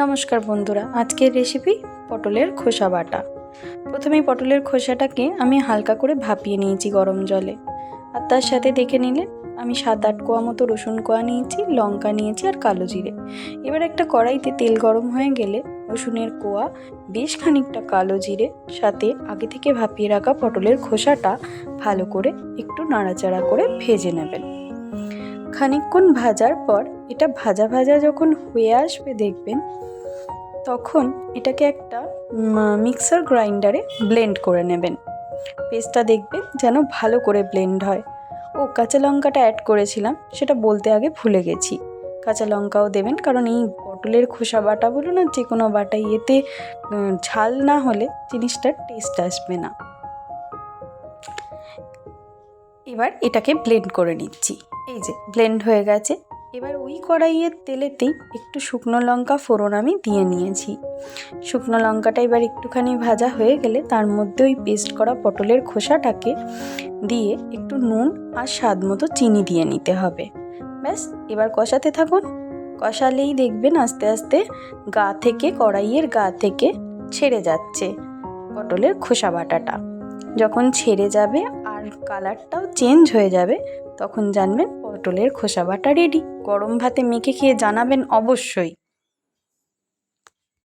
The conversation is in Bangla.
নমস্কার বন্ধুরা, আজকের রেসিপি পটলের খোসা বাটা। প্রথমেই পটলের খোসাটাকে আমি হালকা করে ভাপিয়ে নিয়েছি গরম জলে। আর তার সাথে দেখে নিলে আমি 7-8 কোয়া মতো রসুন কোয়া নিয়েছি, লঙ্কা নিয়েছি আর কালো জিরে। এবার একটা কড়াইতে তেল গরম হয়ে গেলে রসুনের কোয়া, বেশ খানিকটা কালো জিরে, সাথে আগে থেকে ভাপিয়ে রাখা পটলের খোসাটা ভালো করে একটু নাড়াচাড়া করে ভেজে নেবেন। খানিকক্ষণ ভাজার পর এটা ভাজা ভাজা যখন হয়ে আসবে দেখবেন, তখন এটাকে একটা মিক্সার গ্রাইন্ডারে ব্লেন্ড করে নেবেন। পেস্টটা দেখবেন যেন ভালো করে ব্লেন্ড হয়। কাঁচা লঙ্কাটা অ্যাড করেছিলাম, সেটা বলতে আগে ভুলে গেছি। কাঁচা লঙ্কাও দেবেন, কারণ এই পটলের খোসা বাটা বলুন না, যে কোনো বাটাই এতে ঝাল না হলে জিনিসটার টেস্ট আসবে না। এবার এটাকে ব্লেন্ড করে নিচ্ছি। এই যে ব্লেন্ড হয়ে গেছে। এবার ওই কড়াইয়ের তেলেতেই একটু শুকনো লঙ্কা ফোড়ন আমি দিয়ে নিয়েছি। শুকনো লঙ্কাটা এবার একটুখানি ভাজা হয়ে গেলে তার মধ্যে ওই পেস্ট করা পটলের খোসাটাকে দিয়ে একটু নুন আর স্বাদ মতো চিনি দিয়ে নিতে হবে। ব্যাস, এবার কষাতে থাকুন। কষালেই দেখবেন আস্তে আস্তে কড়াইয়ের গা থেকে ছেড়ে যাচ্ছে পটলের খোসা বাটাটা। যখন ছেড়ে যাবে আর কালারটাও চেঞ্জ হয়ে যাবে, তখন জানবেন পটলের খোসা বাটা রেডি। গরম ভাতে মেখে খেয়ে জানাবেন অবশ্যই।